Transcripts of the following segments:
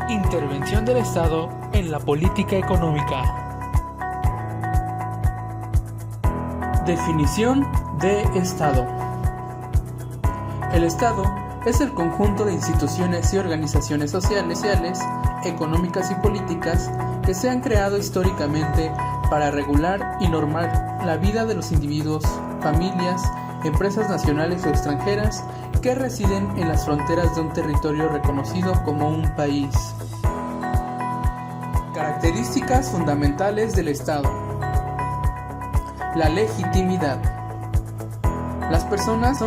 Intervención del Estado en la política económica. Definición de Estado. El Estado es el conjunto de instituciones y organizaciones sociales, económicas y políticas que se han creado históricamente para regular y normar la vida de los individuos, familias, empresas nacionales o extranjeras que residen en las fronteras de un territorio reconocido como un país. Características fundamentales del Estado. La legitimidad. Las personas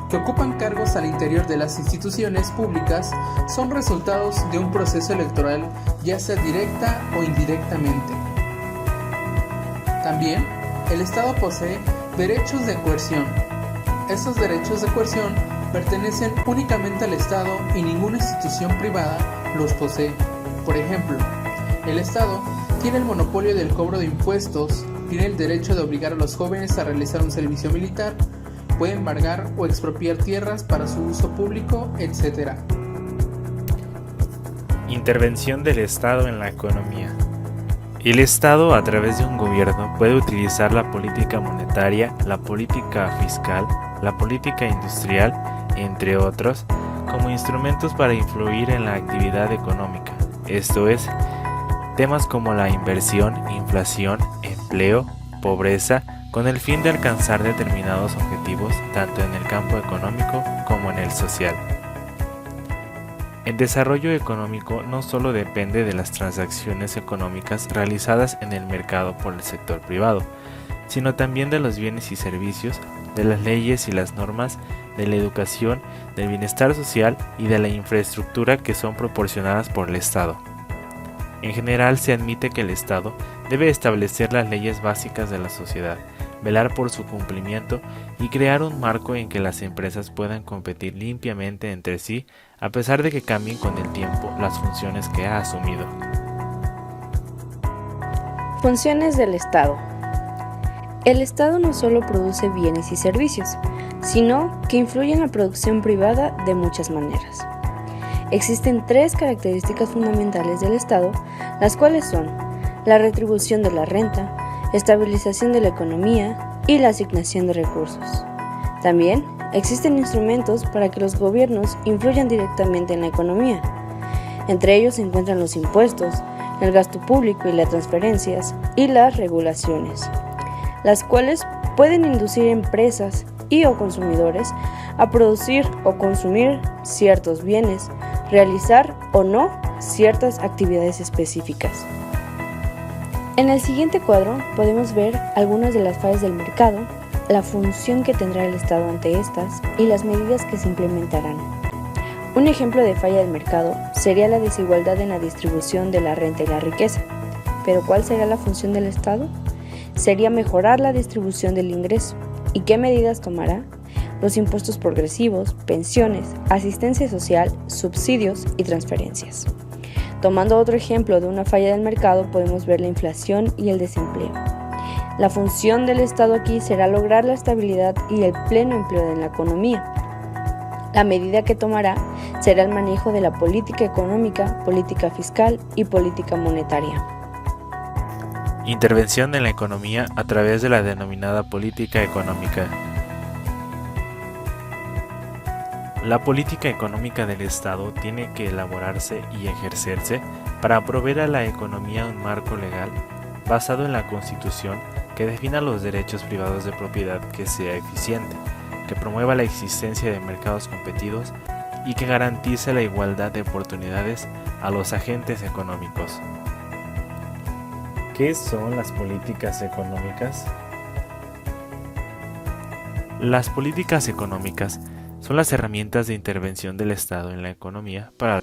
que ocupan cargos al interior de las instituciones públicas son resultados de un proceso electoral, ya sea directa o indirectamente. También, el Estado posee derechos de coerción. Estos derechos de coerción pertenecen únicamente al Estado y ninguna institución privada los posee. Por ejemplo, el Estado tiene el monopolio del cobro de impuestos, tiene el derecho de obligar a los jóvenes a realizar un servicio militar, puede embargar o expropiar tierras para su uso público, etc. Intervención del Estado en la economía. El Estado, a través de un gobierno, puede utilizar la política monetaria, la política fiscal, la política industrial, entre otros, como instrumentos para influir en la actividad económica, esto es, temas como la inversión, inflación, empleo, pobreza, con el fin de alcanzar determinados objetivos tanto en el campo económico como en el social. El desarrollo económico no solo depende de las transacciones económicas realizadas en el mercado por el sector privado, sino también de los bienes y servicios, de las leyes y las normas, de la educación, del bienestar social y de la infraestructura que son proporcionadas por el Estado. En general, se admite que el Estado debe establecer las leyes básicas de la sociedad, velar por su cumplimiento y crear un marco en que las empresas puedan competir limpiamente entre sí, a pesar de que cambien con el tiempo las funciones que ha asumido. Funciones del Estado. El Estado no solo produce bienes y servicios, sino que influye en la producción privada de muchas maneras. Existen tres características fundamentales del Estado, las cuales son la retribución de la renta, estabilización de la economía y la asignación de recursos. También existen instrumentos para que los gobiernos influyan directamente en la economía. Entre ellos se encuentran los impuestos, el gasto público y las transferencias y las regulaciones, las cuales pueden inducir empresas y o consumidores a producir o consumir ciertos bienes, realizar o no ciertas actividades específicas. En el siguiente cuadro podemos ver algunas de las fallas del mercado, la función que tendrá el Estado ante estas y las medidas que se implementarán. Un ejemplo de falla del mercado sería la desigualdad en la distribución de la renta y la riqueza. ¿Pero cuál será la función del Estado? Sería mejorar la distribución del ingreso. ¿Y qué medidas tomará? Los impuestos progresivos, pensiones, asistencia social, subsidios y transferencias. Tomando otro ejemplo de una falla del mercado, podemos ver la inflación y el desempleo. La función del Estado aquí será lograr la estabilidad y el pleno empleo en la economía. La medida que tomará será el manejo de la política económica, política fiscal y política monetaria. Intervención en la economía a través de la denominada política económica. La política económica del Estado tiene que elaborarse y ejercerse para proveer a la economía un marco legal basado en la Constitución que defina los derechos privados de propiedad, que sea eficiente, que promueva la existencia de mercados competidos y que garantice la igualdad de oportunidades a los agentes económicos. ¿Qué son las políticas económicas? Las políticas económicas son las herramientas de intervención del Estado en la economía para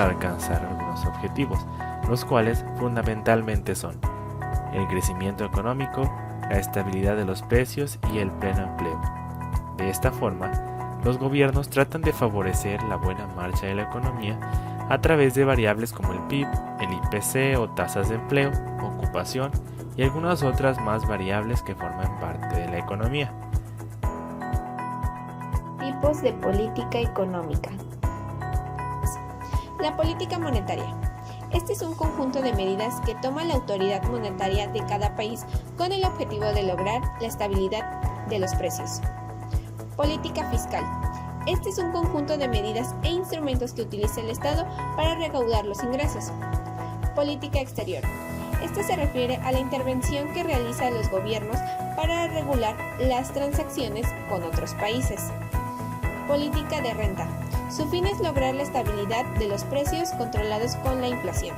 alcanzar algunos objetivos, los cuales fundamentalmente son el crecimiento económico, la estabilidad de los precios y el pleno empleo. De esta forma, los gobiernos tratan de favorecer la buena marcha de la economía a través de variables como el PIB, el IPC o tasas de empleo, ocupación y algunas otras más variables que forman parte de la economía. Tipos de política económica. La política monetaria Este es un conjunto de medidas que toma la autoridad monetaria de cada país con el objetivo de lograr la estabilidad de los precios. Política fiscal. Este es un conjunto de medidas e instrumentos que utiliza el Estado para recaudar los ingresos. Política exterior. Esto se refiere a la intervención que realizan los gobiernos para regular las transacciones con otros países. Política de renta. Su fin es lograr la estabilidad de los precios controlados con la inflación.